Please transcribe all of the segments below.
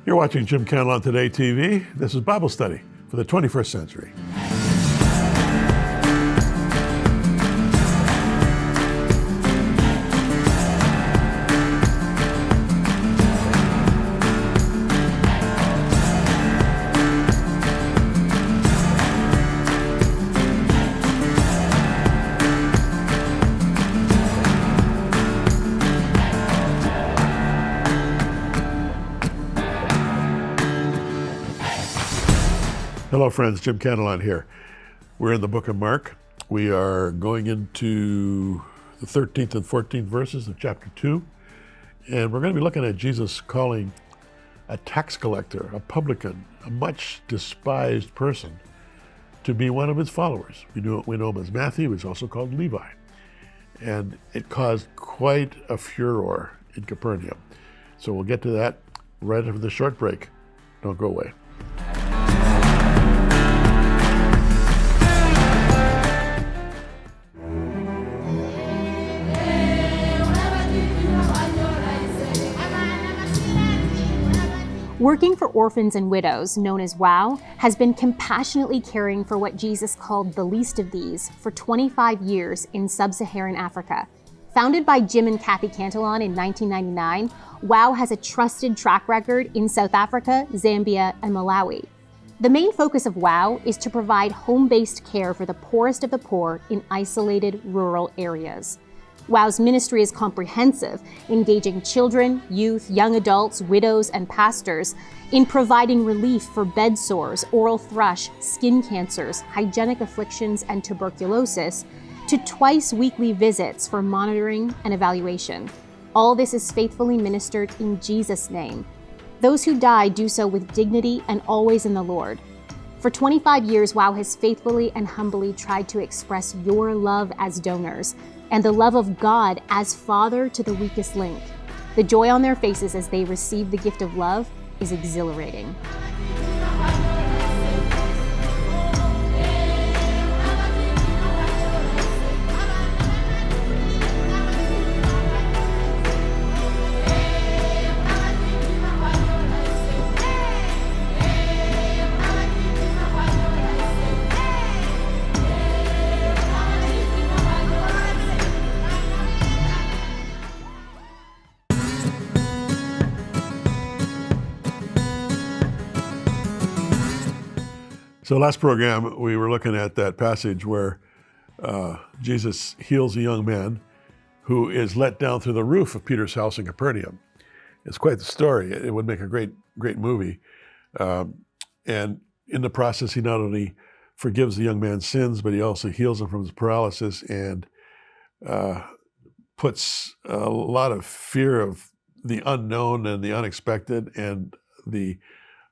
You're watching Jim Cantelon Today TV. This is Bible Study for the 21st century. Hello friends, Jim Cantelon here. We're in the book of Mark. We are going into the 13th and 14th verses of chapter 2. And we're going to be looking at Jesus calling a tax collector, a publican, a much despised person, to be one of his followers. We know him as Matthew, who's also called Levi. And it caused quite a furor in Capernaum. So we'll get to that right after the short break. Don't go away. Working for orphans and widows, known as WOW, has been compassionately caring for what Jesus called the least of these for 25 years in sub-Saharan Africa. Founded by Jim and Kathy Cantelon in 1999, WOW has a trusted track record in South Africa, Zambia, and Malawi. The main focus of WOW is to provide home-based care for the poorest of the poor in isolated rural areas. WOW's ministry is comprehensive, engaging children, youth, young adults, widows, and pastors in providing relief for bed sores, oral thrush, skin cancers, hygienic afflictions, and tuberculosis, to twice-weekly visits for monitoring and evaluation. All this is faithfully ministered in Jesus' name. Those who die do so with dignity and always in the Lord. For 25 years, WOW has faithfully and humbly tried to express your love as donors and the love of God as Father to the weakest link. The joy on their faces as they receive the gift of love is exhilarating. So last program, we were looking at that passage where Jesus heals a young man who is let down through the roof of Peter's house in Capernaum. It's quite the story. It would make a great movie. And in the process, he not only forgives the young man's sins, but he also heals him from his paralysis and puts a lot of fear of the unknown and the unexpected and the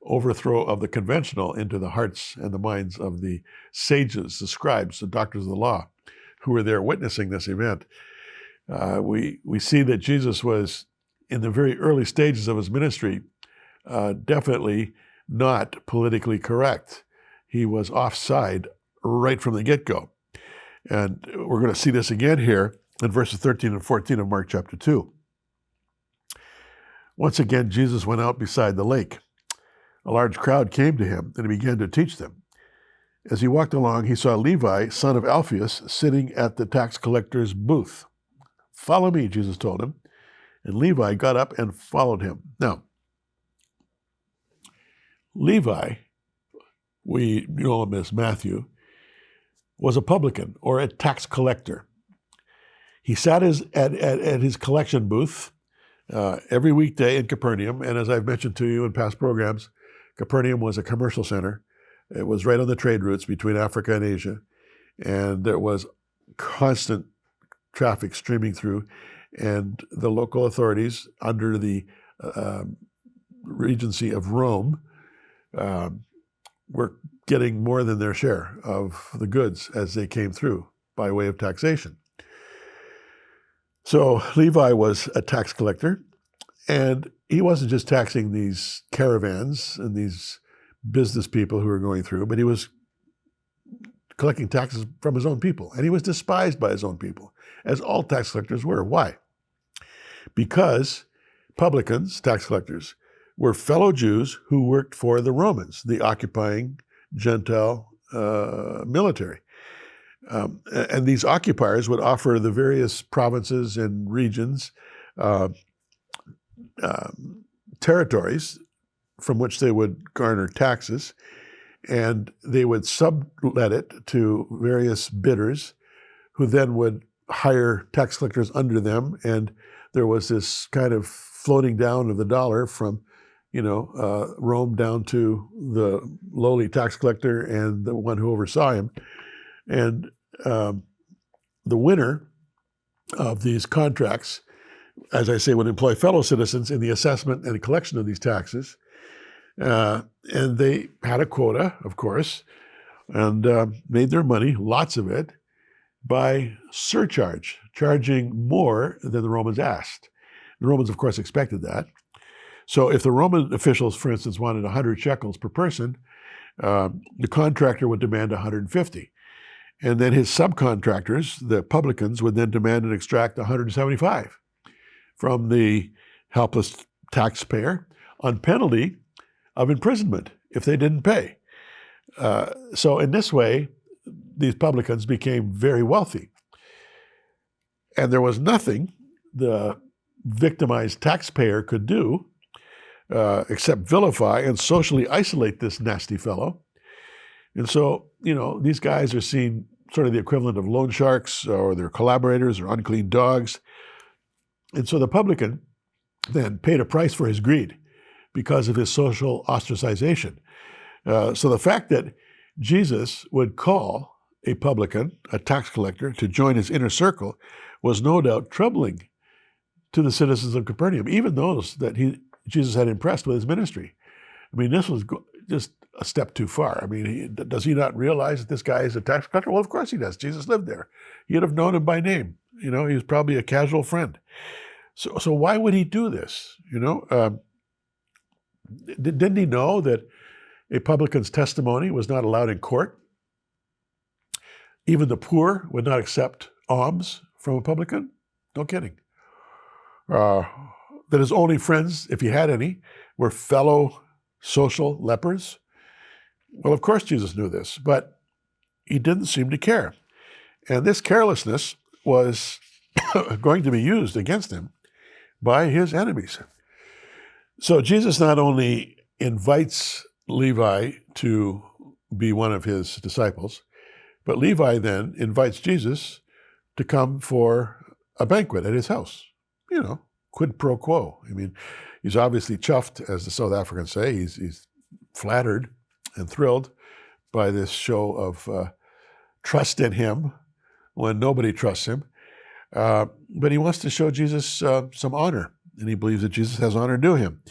overthrow of the conventional into the hearts and the minds of the sages, the scribes, the doctors of the law, who were there witnessing this event. We see that Jesus was, in the very early stages of his ministry, definitely not politically correct. He was offside right from the get-go. And we're going to see this again here in verses 13 and 14 of Mark chapter 2. Once again, Jesus went out beside the lake. A large crowd came to him, and he began to teach them. As he walked along, he saw Levi, son of Alphaeus, sitting at the tax collector's booth. "Follow me," Jesus told him. And Levi got up and followed him. Now, Levi, we know him as Matthew, was a publican or a tax collector. He sat at his collection booth every weekday in Capernaum, and as I've mentioned to you in past programs, Capernaum was a commercial center. It was right on the trade routes between Africa and Asia, and there was constant traffic streaming through, and the local authorities under the regency of Rome were getting more than their share of the goods as they came through by way of taxation. So Levi was a tax collector, and he wasn't just taxing these caravans and these business people who were going through, but he was collecting taxes from his own people. And he was despised by his own people, as all tax collectors were. Why? Because publicans, tax collectors, were fellow Jews who worked for the Romans, the occupying Gentile military. And these occupiers would offer the various provinces and regions territories from which they would garner taxes, and they would sublet it to various bidders who then would hire tax collectors under them, and there was this kind of floating down of the dollar from Rome down to the lowly tax collector and the one who oversaw him. And the winner of these contracts, as I say, would employ fellow citizens in the assessment and collection of these taxes. And they had a quota, of course, and made their money, lots of it, by surcharge, charging more than the Romans asked. The Romans, of course, expected that. So if the Roman officials, for instance, wanted 100 shekels per person, the contractor would demand 150. And then his subcontractors, the publicans, would then demand and extract 175 from the helpless taxpayer on penalty of imprisonment if they didn't pay. So in this way, these publicans became very wealthy. And there was nothing the victimized taxpayer could do except vilify and socially isolate this nasty fellow. And so, these guys are seen sort of the equivalent of loan sharks, or their collaborators, or unclean dogs. And so the publican then paid a price for his greed because of his social ostracization. So the fact that Jesus would call a publican, a tax collector, to join his inner circle was no doubt troubling to the citizens of Capernaum, even those that Jesus had impressed with his ministry. I mean, this was just a step too far. I mean, does he not realize that this guy is a tax collector? Well, of course he does. Jesus lived there. He'd have known him by name. He was probably a casual friend. So why would he do this? Didn't he know that a publican's testimony was not allowed in court? Even the poor would not accept alms from a publican? No kidding. That his only friends, if he had any, were fellow social lepers? Well, of course Jesus knew this, but he didn't seem to care. And this carelessness was going to be used against him by his enemies. So Jesus not only invites Levi to be one of his disciples, but Levi then invites Jesus to come for a banquet at his house. Quid pro quo. I mean, he's obviously chuffed, as the South Africans say. He's flattered and thrilled by this show of trust in him when nobody trusts him. But he wants to show Jesus some honor, and he believes that Jesus has honor due him.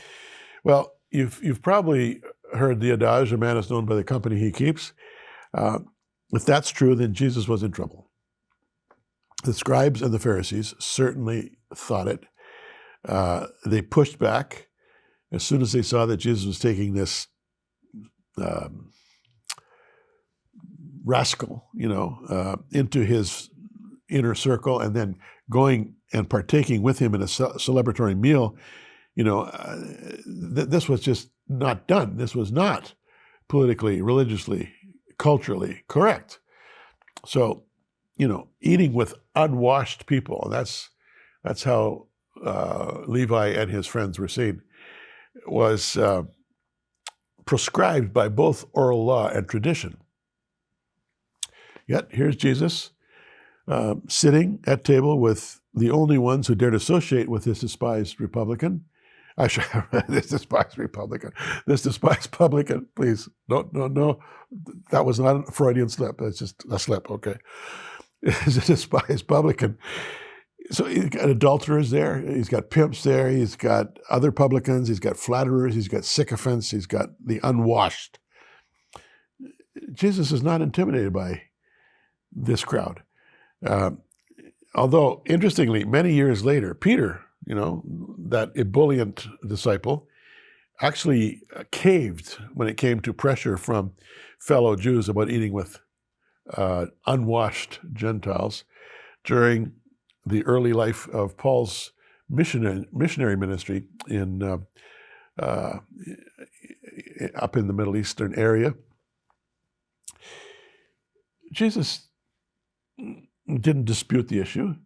Well, you've probably heard the adage, a man is known by the company he keeps. If that's true, then Jesus was in trouble. The scribes and the Pharisees certainly thought it. They pushed back as soon as they saw that Jesus was taking this rascal, into his inner circle, and then going and partaking with him in a celebratory meal. This was just not done. This was not politically, religiously, culturally correct. So, eating with unwashed people, that's how Levi and his friends were seen, was proscribed by both oral law and tradition. Yet here's Jesus sitting at table with the only ones who dared associate with this despised Republican. This despised Republican. This despised publican, please. No. That was not a Freudian slip. That's just a slip, okay. It's a despised publican. So he's got adulterers there. He's got pimps there. He's got other publicans. He's got flatterers. He's got sycophants. He's got the unwashed. Jesus is not intimidated by this crowd. Although, interestingly, many years later, Peter, that ebullient disciple, actually caved when it came to pressure from fellow Jews about eating with unwashed Gentiles during the early life of Paul's missionary ministry in up in the Middle Eastern area. Jesus didn't dispute the issue.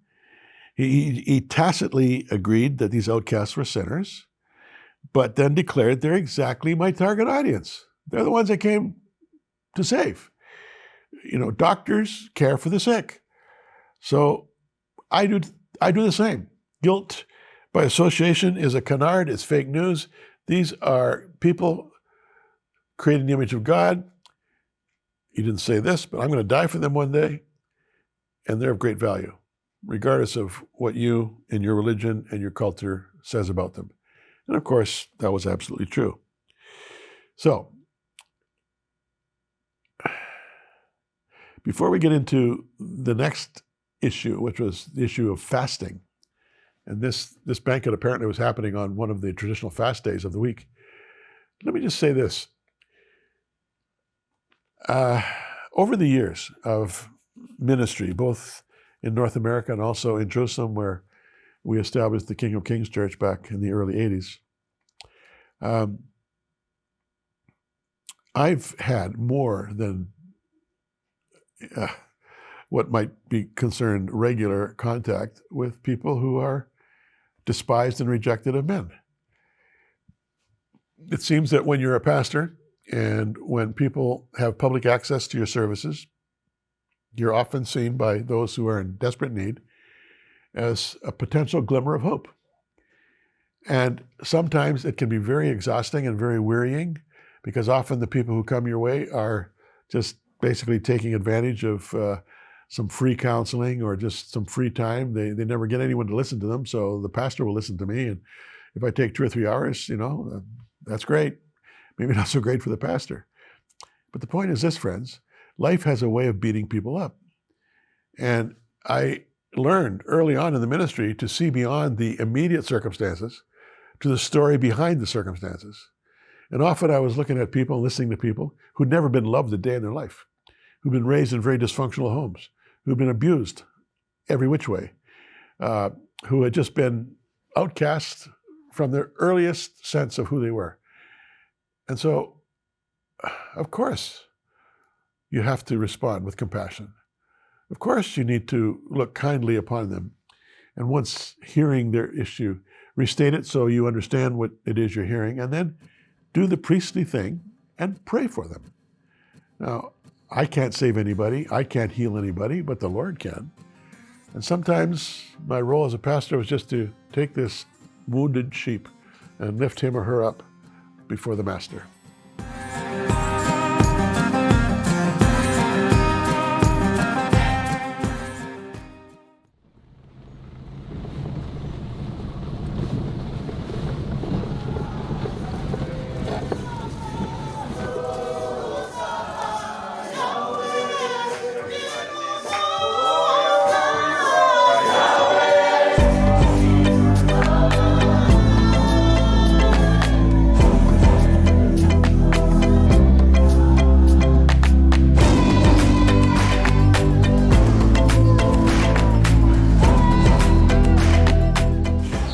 He tacitly agreed that these outcasts were sinners, but then declared they're exactly my target audience. They're the ones I came to save. Doctors care for the sick. So I do the same. Guilt by association is a canard, it's fake news. These are people created in the image of God. He didn't say this, but I'm going to die for them one day, and they're of great value, regardless of what you and your religion and your culture says about them. And of course, that was absolutely true. So, before we get into the next issue, which was the issue of fasting, and this banquet apparently was happening on one of the traditional fast days of the week, let me just say this. Over the years of ministry, both in North America and also in Jerusalem, where we established the King of Kings Church back in the early 80s, I've had more than what might be considered regular contact with people who are despised and rejected of men. It seems that when you're a pastor and when people have public access to your services, you're often seen by those who are in desperate need as a potential glimmer of hope. And sometimes it can be very exhausting and very wearying, because often the people who come your way are just basically taking advantage of some free counseling or just some free time. They never get anyone to listen to them, so the pastor will listen to me. And if I take 2 or 3 hours, that's great. Maybe not so great for the pastor. But the point is this, friends, life has a way of beating people up. And I learned early on in the ministry to see beyond the immediate circumstances to the story behind the circumstances. And often I was looking at people, listening to people who'd never been loved a day in their life, who'd been raised in very dysfunctional homes, who'd been abused every which way, who had just been outcast from their earliest sense of who they were. And so, of course, you have to respond with compassion. Of course, you need to look kindly upon them. And once hearing their issue, restate it so you understand what it is you're hearing, and then do the priestly thing and pray for them. Now, I can't save anybody, I can't heal anybody, but the Lord can. And sometimes my role as a pastor was just to take this wounded sheep and lift him or her up before the master.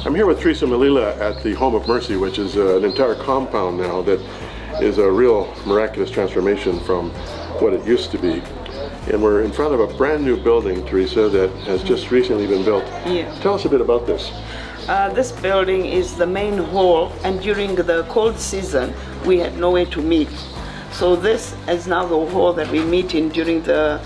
I'm here with Teresa Melila at the Home of Mercy, which is an entire compound now that is a real miraculous transformation from what it used to be. And we're in front of a brand new building, Teresa, that has just recently been built. Yeah. Tell us a bit about this. This building is the main hall, and during the cold season, we had nowhere to meet. So this is now the hall that we meet in during the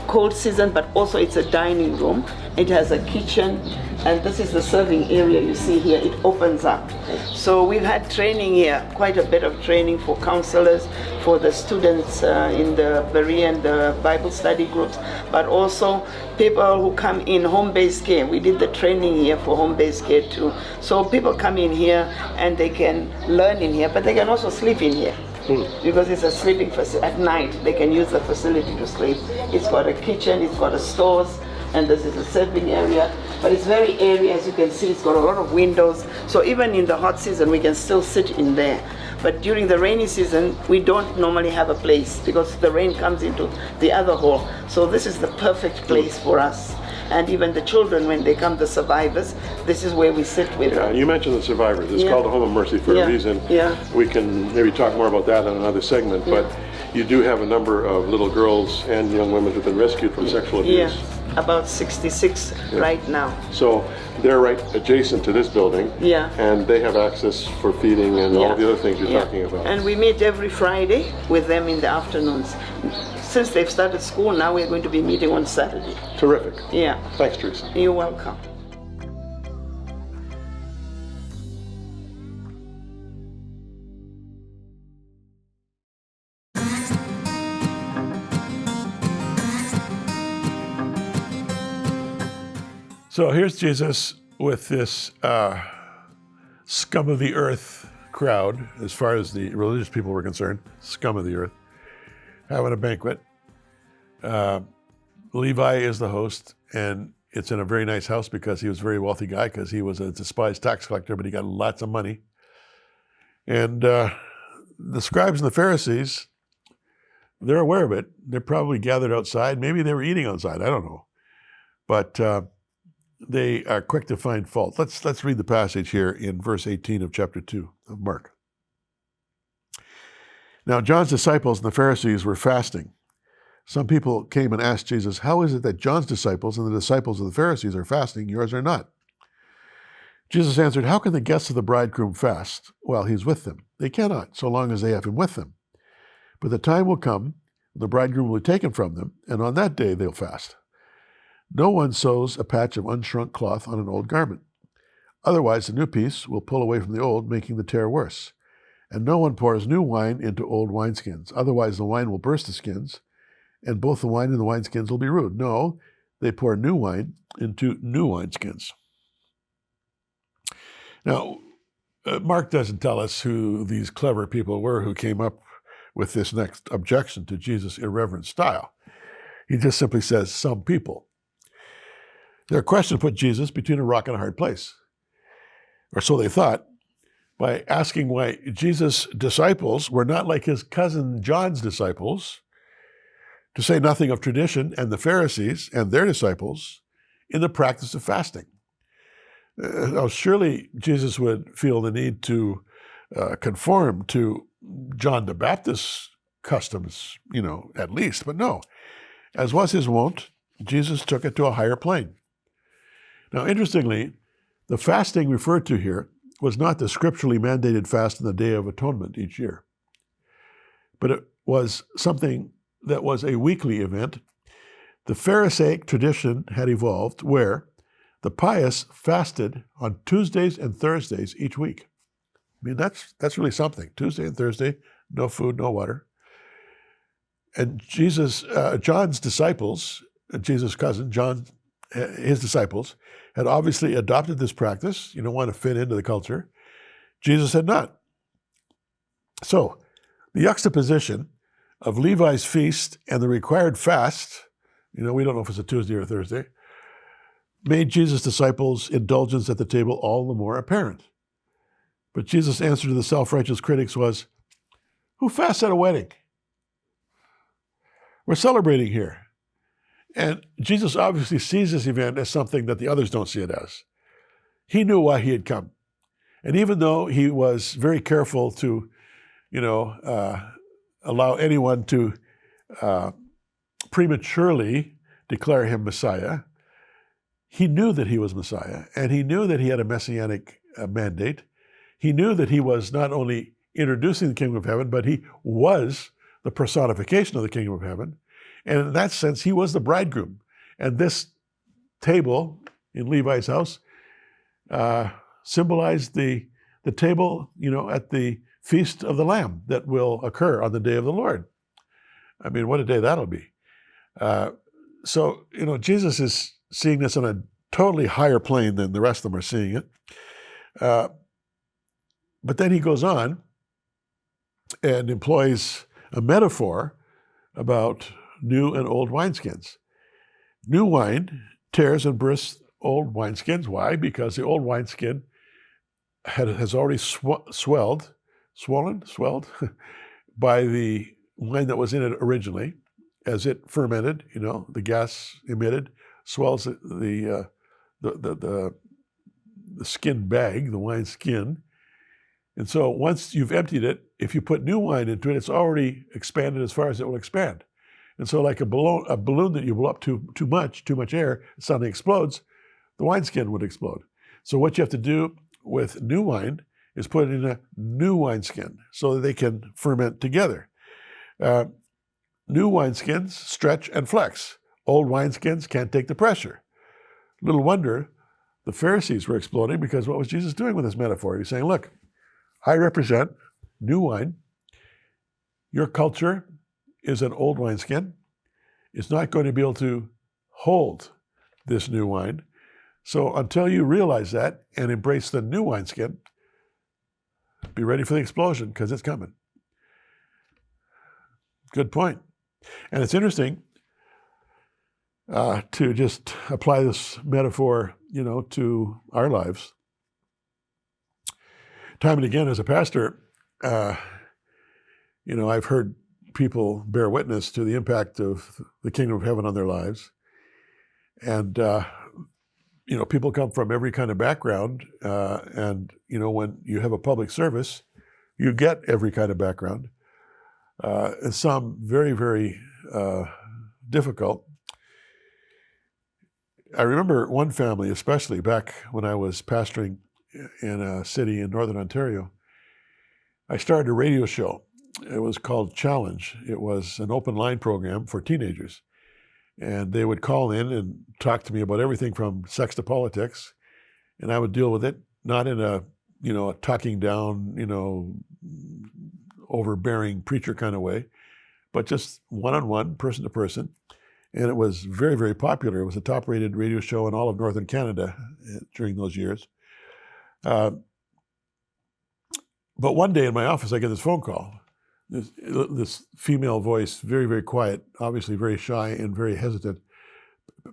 cold season, but also it's a dining room. It has a kitchen, and this is the serving area you see here. It opens up. So we've had training here, quite a bit of training for counselors, for the students in the Berean, the Bible study groups, but also people who come in home-based care. We did the training here for home-based care too. So people come in here and they can learn in here, but they can also sleep in here. Because it's a sleeping facility. At night, they can use the facility to sleep. It's got a kitchen, it's got a stores, and this is a serving area. But it's very airy, as you can see. It's got a lot of windows. So even in the hot season, we can still sit in there. But during the rainy season, we don't normally have a place because the rain comes into the other hall. So this is the perfect place for us. And even the children, when they come, the survivors, this is where we sit with Yeah, them. you mentioned the survivors. It's Yeah. called the Home of Mercy for a reason. Yeah. We can maybe talk more about that in another segment, but you do have a number of little girls and young women who've been rescued from sexual Yeah, abuse. about 66 right now. So they're right adjacent to this building. Yeah. And they have access for feeding and all the other things you're Yeah. talking about. And we meet every Friday with them in the afternoons. Since they've started school, now we're going to be meeting on Saturday. Terrific. Yeah, Thanks, Teresa. you're welcome. So here's Jesus with this scum of the earth crowd, as far as the religious people were concerned, scum of the earth, having a banquet. Levi is the host, and it's in a very nice house because he was a very wealthy guy, because he was a despised tax collector, but he got lots of money. And the scribes and the Pharisees, they're aware of it. They're probably gathered outside. Maybe they were eating outside. I don't know. But they are quick to find fault. Let's read the passage here in verse 18 of chapter 2 of Mark. Now, John's disciples and the Pharisees were fasting. Some people came and asked Jesus, "How is it that John's disciples and the disciples of the Pharisees are fasting, yours are not?" Jesus answered, "How can the guests of the bridegroom fast while he's with them? They cannot, so long as they have him with them. But the time will come, the bridegroom will be taken from them, and on that day they'll fast. No one sews a patch of unshrunk cloth on an old garment. Otherwise, the new piece will pull away from the old, making the tear worse. And no one pours new wine into old wineskins. Otherwise, the wine will burst the skins, and both the wine and the wineskins will be ruined. No, they pour new wine into new wineskins." Now, Mark doesn't tell us who these clever people were who came up with this next objection to Jesus' irreverent style. He just simply says, "some people." Their question put Jesus between a rock and a hard place. Or so they thought, by asking why Jesus' disciples were not like his cousin John's disciples, to say nothing of tradition and the Pharisees and their disciples in the practice of fasting. Now, surely Jesus would feel the need to conform to John the Baptist's customs, at least, but no. As was his wont, Jesus took it to a higher plane. Now, interestingly, the fasting referred to here was not the scripturally mandated fast on the Day of Atonement each year, but it was something that was a weekly event. The Pharisaic tradition had evolved where the pious fasted on Tuesdays and Thursdays each week. I mean, that's really something. Tuesday and Thursday, no food, no water. And John's disciples, Jesus' cousin, John, his disciples, had obviously adopted this practice. You don't want to fit into the culture. Jesus had not. So, the juxtaposition of Levi's feast and the required fast, we don't know if it's a Tuesday or a Thursday, made Jesus' disciples' indulgence at the table all the more apparent. But Jesus' answer to the self-righteous critics was, "Who fasts at a wedding? We're celebrating here." And Jesus obviously sees this event as something that the others don't see it as. He knew why he had come. And even though he was very careful to, allow anyone to prematurely declare him Messiah, he knew that he was Messiah, and he knew that he had a messianic mandate. He knew that he was not only introducing the kingdom of heaven, but he was the personification of the kingdom of heaven. And in that sense, he was the bridegroom. And this table in Levi's house symbolized the table, at the Feast of the Lamb that will occur on the day of the Lord. I mean, what a day that'll be. So, Jesus is seeing this on a totally higher plane than the rest of them are seeing it. But then he goes on and employs a metaphor about new and old wineskins. New wine tears and bursts old wineskins. Why? Because the old wineskin has already swelled by the wine that was in it originally. As it fermented, the gas emitted, swells the skin bag, the wine skin. And so once you've emptied it, if you put new wine into it, it's already expanded as far as it will expand. And so like a balloon that you blow up too much air, it suddenly explodes, the wineskin would explode. So what you have to do with new wine is put it in a new wineskin so that they can ferment together. New wineskins stretch and flex. Old wineskins can't take the pressure. Little wonder the Pharisees were exploding, because what was Jesus doing with this metaphor? He was saying, look, I represent new wine. Your culture is an old wineskin. It's not going to be able to hold this new wine. So until you realize that and embrace the new wineskin, be ready for the explosion, because it's coming. Good point. And it's interesting to just apply this metaphor, to our lives. Time and again, as a pastor, I've heard people bear witness to the impact of the kingdom of heaven on their lives. And, people come from every kind of background. And when you have a public service, you get every kind of background. And some very, very difficult. I remember one family, especially back when I was pastoring in a city in Northern Ontario. I started a radio show. It was called Challenge. It was an open line program for teenagers. And they would call in and talk to me about everything from sex to politics. And I would deal with it, not in a talking down, overbearing preacher kind of way, but just one-on-one, person to person. And it was very, very popular. It was a top-rated radio show in all of Northern Canada during those years. But one day in my office, I get this phone call. This female voice, very, very quiet, obviously very shy and very hesitant.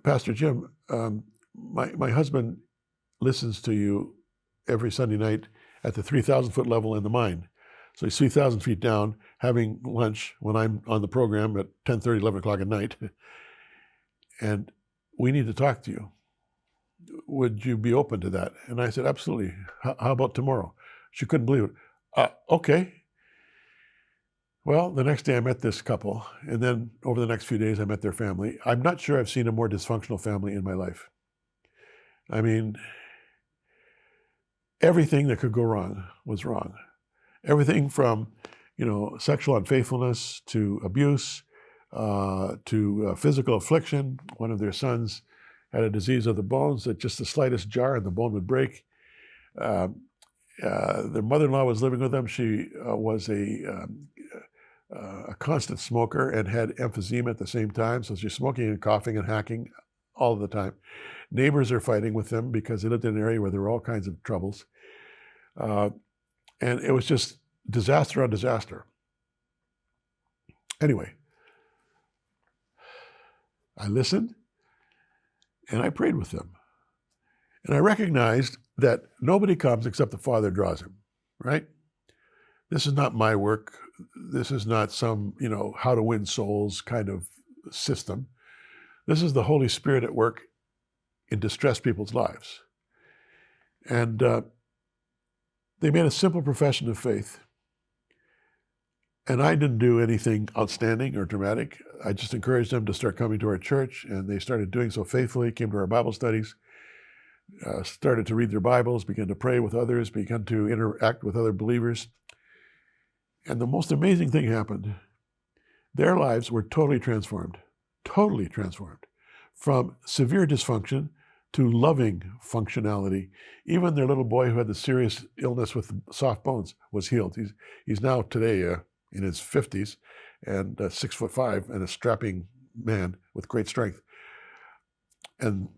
Pastor Jim, my husband listens to you every Sunday night at the 3,000-foot level in the mine. So he's 3,000 feet down, having lunch when I'm on the program at 10:30, 11 o'clock at night. And we need to talk to you. Would you be open to that? And I said, absolutely. How about tomorrow? She couldn't believe it. Okay. Well, the next day I met this couple, and then over the next few days I met their family. I'm not sure I've seen a more dysfunctional family in my life. I mean, everything that could go wrong was wrong. Everything from, sexual unfaithfulness to abuse, to physical affliction. One of their sons had a disease of the bones that just the slightest jar and the bone would break. Their mother-in-law was living with them. She was a constant smoker and had emphysema at the same time. So she's smoking and coughing and hacking all the time. Neighbors are fighting with them because they lived in an area where there were all kinds of troubles. And it was just disaster on disaster. Anyway, I listened and I prayed with them. And I recognized that nobody comes except the Father draws him, right? This is not my work. This is not some, how to win souls kind of system. This is the Holy Spirit at work in distressed people's lives. And they made a simple profession of faith. And I didn't do anything outstanding or dramatic. I just encouraged them to start coming to our church, and they started doing so faithfully, came to our Bible studies, started to read their Bibles, began to pray with others, began to interact with other believers. And the most amazing thing happened. Their lives were totally transformed, from severe dysfunction to loving functionality. Even their little boy who had the serious illness with soft bones was healed. He's now today in his 50s and 6'5" and a strapping man with great strength. And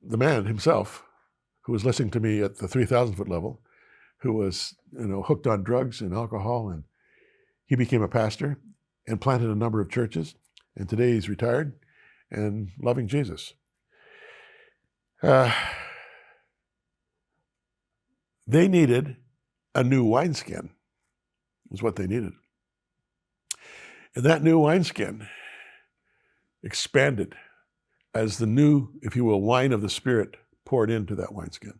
the man himself, who was listening to me at the 3,000-foot level, who was hooked on drugs and alcohol, and he became a pastor and planted a number of churches. And today he's retired and loving Jesus. They needed a new wineskin, is what they needed. And that new wineskin expanded as the new, if you will, wine of the Spirit poured into that wineskin.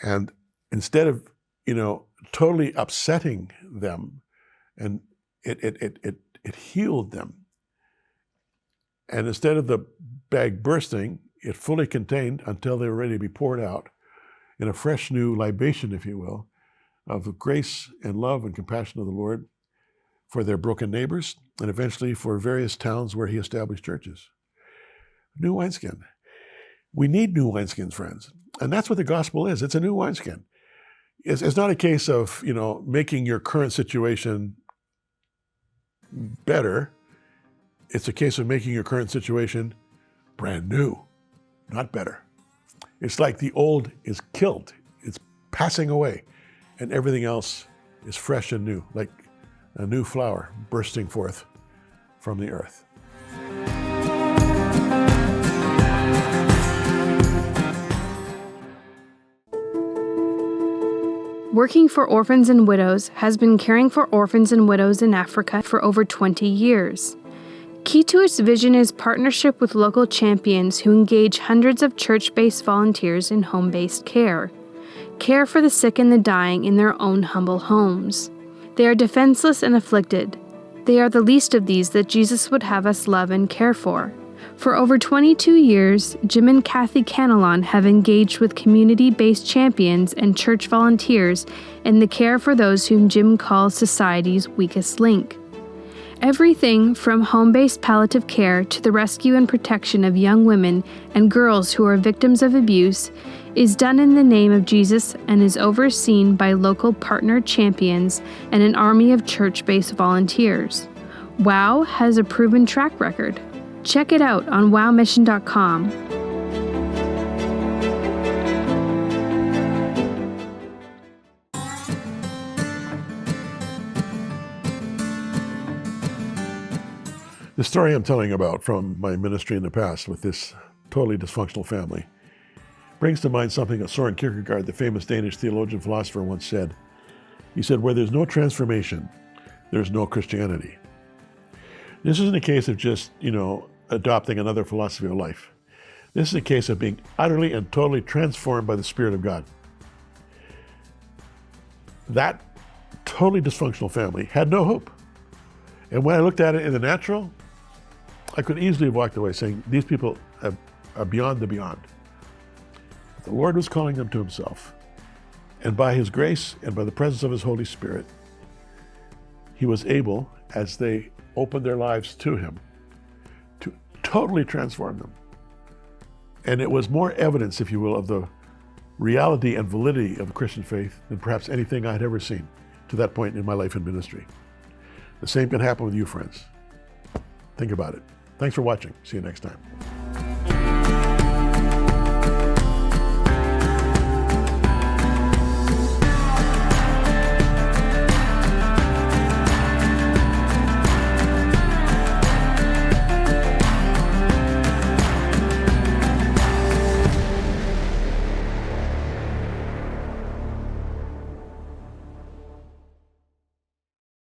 And instead of, totally upsetting them, and it healed them. And instead of the bag bursting, it fully contained until they were ready to be poured out in a fresh new libation, if you will, of the grace and love and compassion of the Lord for their broken neighbors, and eventually for various towns where he established churches. New wineskin. We need new wineskins, friends. And that's what the gospel is. It's a new wineskin. It's not a case of, making your current situation better. It's a case of making your current situation brand new, not better. It's like the old is killed. It's passing away, and everything else is fresh and new, like a new flower bursting forth from the earth. Working for Orphans and Widows has been caring for orphans and widows in Africa for over 20 years. Key to its vision is partnership with local champions who engage hundreds of church-based volunteers in home-based care for the sick and the dying in their own humble homes. They are defenseless and afflicted. They are the least of these that Jesus would have us love and care for. For over 22 years, Jim and Kathy Cantelon have engaged with community-based champions and church volunteers in the care for those whom Jim calls society's weakest link. Everything from home-based palliative care to the rescue and protection of young women and girls who are victims of abuse is done in the name of Jesus and is overseen by local partner champions and an army of church-based volunteers. WOW has a proven track record. Check it out on wowmission.com. The story I'm telling about from my ministry in the past with this totally dysfunctional family brings to mind something that Søren Kierkegaard, the famous Danish theologian philosopher, once said. He said, "Where there's no transformation, there's no Christianity." This isn't a case of just, adopting another philosophy of life. This is a case of being utterly and totally transformed by the Spirit of God. That totally dysfunctional family had no hope. And when I looked at it in the natural, I could easily have walked away saying, these people are beyond the beyond. But the Lord was calling them to himself. And by his grace and by the presence of his Holy Spirit, he was able, as they opened their lives to him, to totally transform them. And it was more evidence, if you will, of the reality and validity of the Christian faith than perhaps anything I had ever seen to that point in my life and ministry. The same can happen with you, friends. Think about it. Thanks for watching. See you next time.